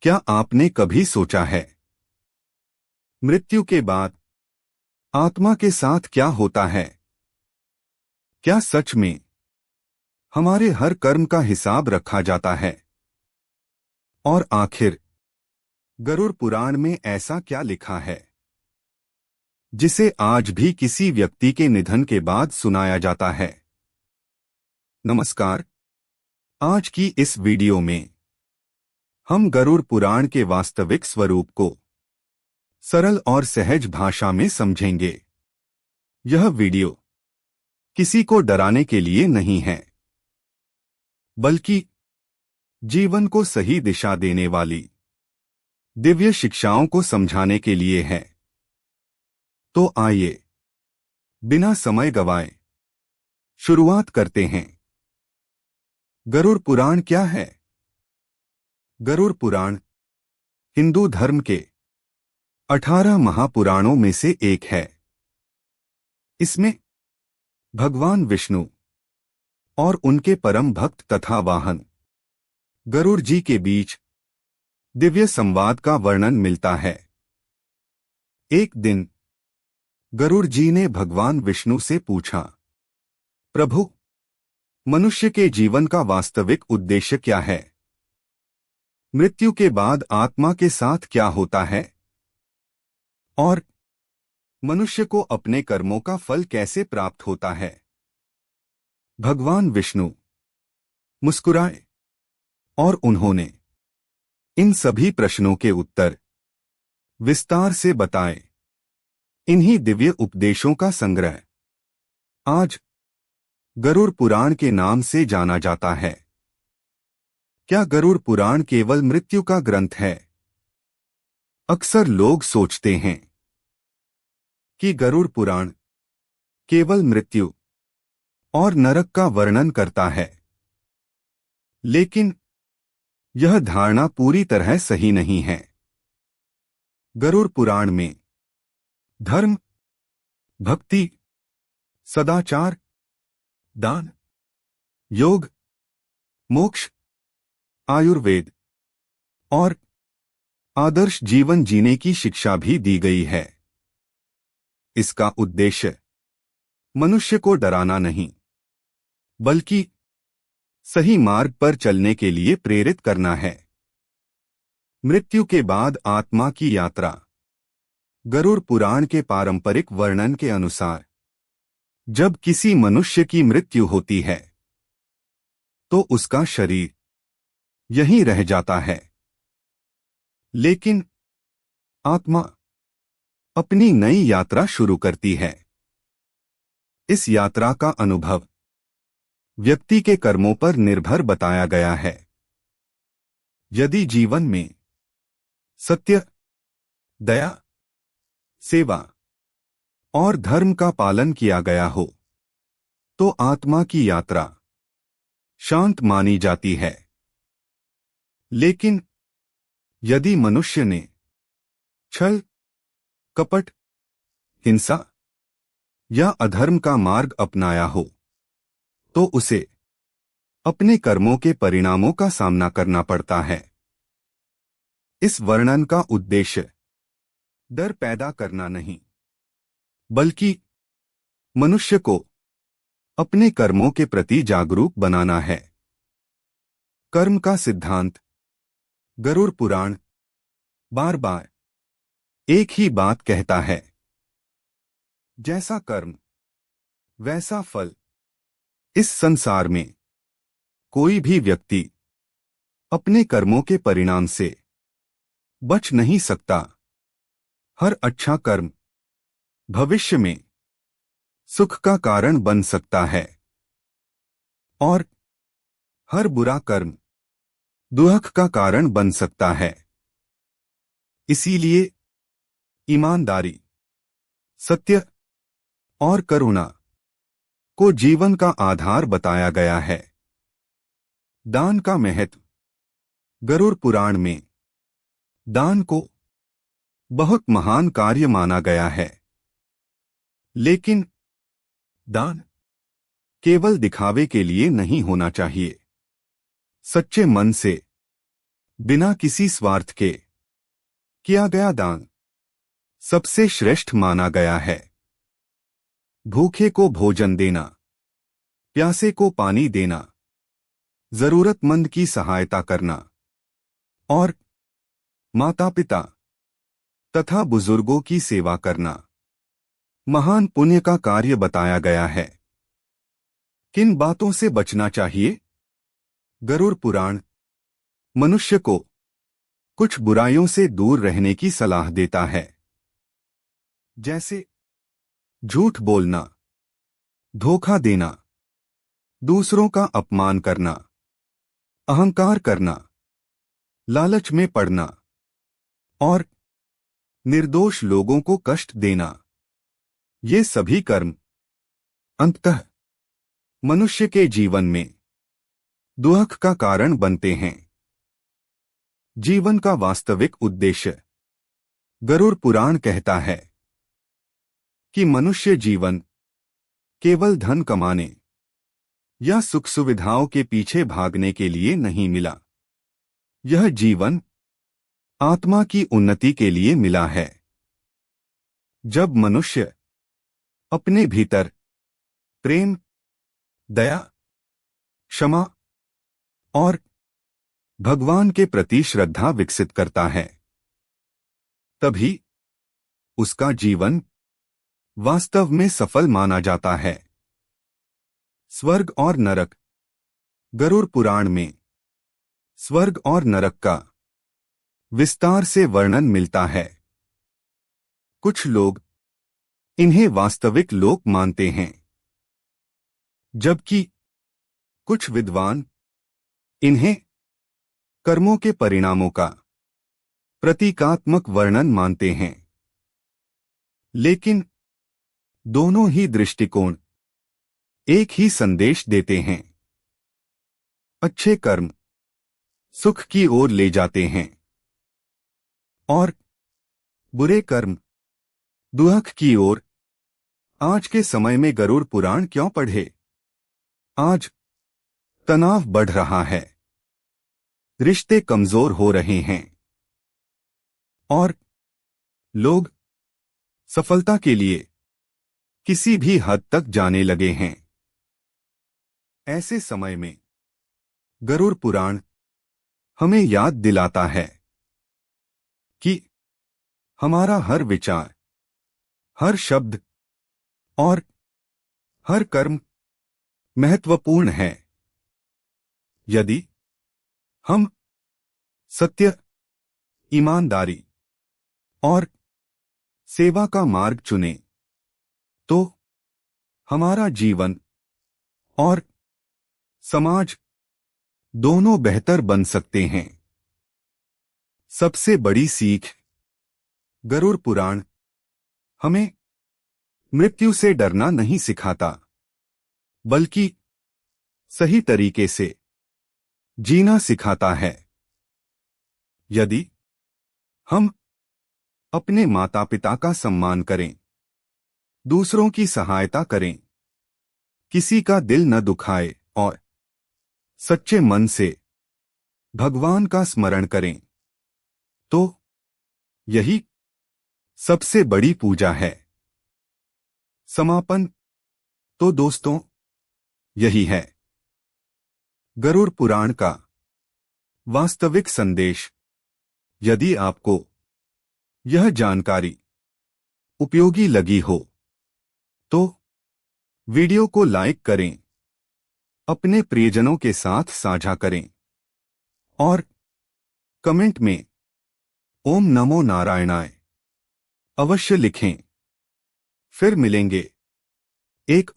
क्या आपने कभी सोचा है मृत्यु के बाद आत्मा के साथ क्या होता है? क्या सच में हमारे हर कर्म का हिसाब रखा जाता है? और आखिर गरुड़ पुराण में ऐसा क्या लिखा है जिसे आज भी किसी व्यक्ति के निधन के बाद सुनाया जाता है? नमस्कार। आज की इस वीडियो में हम गरुड़ पुराण के वास्तविक स्वरूप को सरल और सहज भाषा में समझेंगे। यह वीडियो किसी को डराने के लिए नहीं है, बल्कि जीवन को सही दिशा देने वाली दिव्य शिक्षाओं को समझाने के लिए है। तो आइए बिना समय गवाए शुरुआत करते हैं। गरुड़ पुराण क्या है? गरुड़ पुराण हिंदू धर्म के 18 महापुराणों में से एक है। इसमें भगवान विष्णु और उनके परम भक्त तथा वाहन गरुड़ जी के बीच दिव्य संवाद का वर्णन मिलता है। एक दिन गरुड़ जी ने भगवान विष्णु से पूछा, प्रभु, मनुष्य के जीवन का वास्तविक उद्देश्य क्या है? मृत्यु के बाद आत्मा के साथ क्या होता है? और मनुष्य को अपने कर्मों का फल कैसे प्राप्त होता है? भगवान विष्णु मुस्कुराए और उन्होंने इन सभी प्रश्नों के उत्तर विस्तार से बताए। इन्हीं दिव्य उपदेशों का संग्रह आज गरुड़ पुराण के नाम से जाना जाता है। क्या गरुड़ पुराण केवल मृत्यु का ग्रंथ है? अक्सर लोग सोचते हैं कि गरुड़ पुराण केवल मृत्यु और नरक का वर्णन करता है, लेकिन यह धारणा पूरी तरह सही नहीं है। गरुड़ पुराण में धर्म, भक्ति, सदाचार, दान, योग, मोक्ष, आयुर्वेद और आदर्श जीवन जीने की शिक्षा भी दी गई है। इसका उद्देश्य मनुष्य को डराना नहीं, बल्कि सही मार्ग पर चलने के लिए प्रेरित करना है। मृत्यु के बाद आत्मा की यात्रा गरुड़ पुराण के पारंपरिक वर्णन के अनुसार, जब किसी मनुष्य की मृत्यु होती है तो उसका शरीर यहीं रह जाता है, लेकिन आत्मा अपनी नई यात्रा शुरू करती है। इस यात्रा का अनुभव व्यक्ति के कर्मों पर निर्भर बताया गया है। यदि जीवन में सत्य, दया, सेवा और धर्म का पालन किया गया हो तो आत्मा की यात्रा शांत मानी जाती है। लेकिन यदि मनुष्य ने छल, कपट, हिंसा या अधर्म का मार्ग अपनाया हो तो उसे अपने कर्मों के परिणामों का सामना करना पड़ता है। इस वर्णन का उद्देश्य डर पैदा करना नहीं, बल्कि मनुष्य को अपने कर्मों के प्रति जागरूक बनाना है। कर्म का सिद्धांत गरुड़ पुराण बार बार एक ही बात कहता है, जैसा कर्म वैसा फल। इस संसार में कोई भी व्यक्ति अपने कर्मों के परिणाम से बच नहीं सकता। हर अच्छा कर्म भविष्य में सुख का कारण बन सकता है और हर बुरा कर्म दुख का कारण बन सकता है। इसीलिए ईमानदारी, सत्य और करुणा को जीवन का आधार बताया गया है। दान का महत्व गरुड़ पुराण में दान को बहुत महान कार्य माना गया है, लेकिन दान केवल दिखावे के लिए नहीं होना चाहिए। सच्चे मन से बिना किसी स्वार्थ के किया गया दान सबसे श्रेष्ठ माना गया है। भूखे को भोजन देना, प्यासे को पानी देना, जरूरतमंद की सहायता करना और माता पिता तथा बुजुर्गों की सेवा करना महान पुण्य का कार्य बताया गया है। किन बातों से बचना चाहिए? गरुड़ पुराण मनुष्य को कुछ बुराइयों से दूर रहने की सलाह देता है, जैसे झूठ बोलना, धोखा देना, दूसरों का अपमान करना, अहंकार करना, लालच में पड़ना और निर्दोष लोगों को कष्ट देना। ये सभी कर्म अंततः मनुष्य के जीवन में दुख का कारण बनते हैं। जीवन का वास्तविक उद्देश्य गरुड़ पुराण कहता है कि मनुष्य जीवन केवल धन कमाने या सुख सुविधाओं के पीछे भागने के लिए नहीं मिला। यह जीवन आत्मा की उन्नति के लिए मिला है। जब मनुष्य अपने भीतर प्रेम, दया, क्षमा और भगवान के प्रति श्रद्धा विकसित करता है, तभी उसका जीवन वास्तव में सफल माना जाता है। स्वर्ग और नरक। गरुड़ पुराण में स्वर्ग और नरक का विस्तार से वर्णन मिलता है। कुछ लोग इन्हें वास्तविक लोक मानते हैं, जबकि कुछ विद्वान इन्हें कर्मों के परिणामों का प्रतीकात्मक वर्णन मानते हैं। लेकिन दोनों ही दृष्टिकोण एक ही संदेश देते हैं। अच्छे कर्म सुख की ओर ले जाते हैं और बुरे कर्म दुख की ओर। आज के समय में गरुड़ पुराण क्यों पढ़े? आज तनाव बढ़ रहा है, रिश्ते कमजोर हो रहे हैं और लोग सफलता के लिए किसी भी हद तक जाने लगे हैं। ऐसे समय में गरुड़ पुराण हमें याद दिलाता है कि हमारा हर विचार, हर शब्द और हर कर्म महत्वपूर्ण है। यदि हम सत्य, ईमानदारी और सेवा का मार्ग चुनें, तो हमारा जीवन और समाज दोनों बेहतर बन सकते हैं। सबसे बड़ी सीख। गरुड़ पुराण हमें मृत्यु से डरना नहीं सिखाता, बल्कि सही तरीके से जीना सिखाता है। यदि हम अपने माता पिता का सम्मान करें, दूसरों की सहायता करें, किसी का दिल न दुखाए और सच्चे मन से भगवान का स्मरण करें, तो यही सबसे बड़ी पूजा है। समापन। तो दोस्तों, यही है गरुड़ पुराण का वास्तविक संदेश। यदि आपको यह जानकारी उपयोगी लगी हो, तो वीडियो को लाइक करें, अपने प्रियजनों के साथ साझा करें और कमेंट में ओम नमो नारायणाय अवश्य लिखें। फिर मिलेंगे एक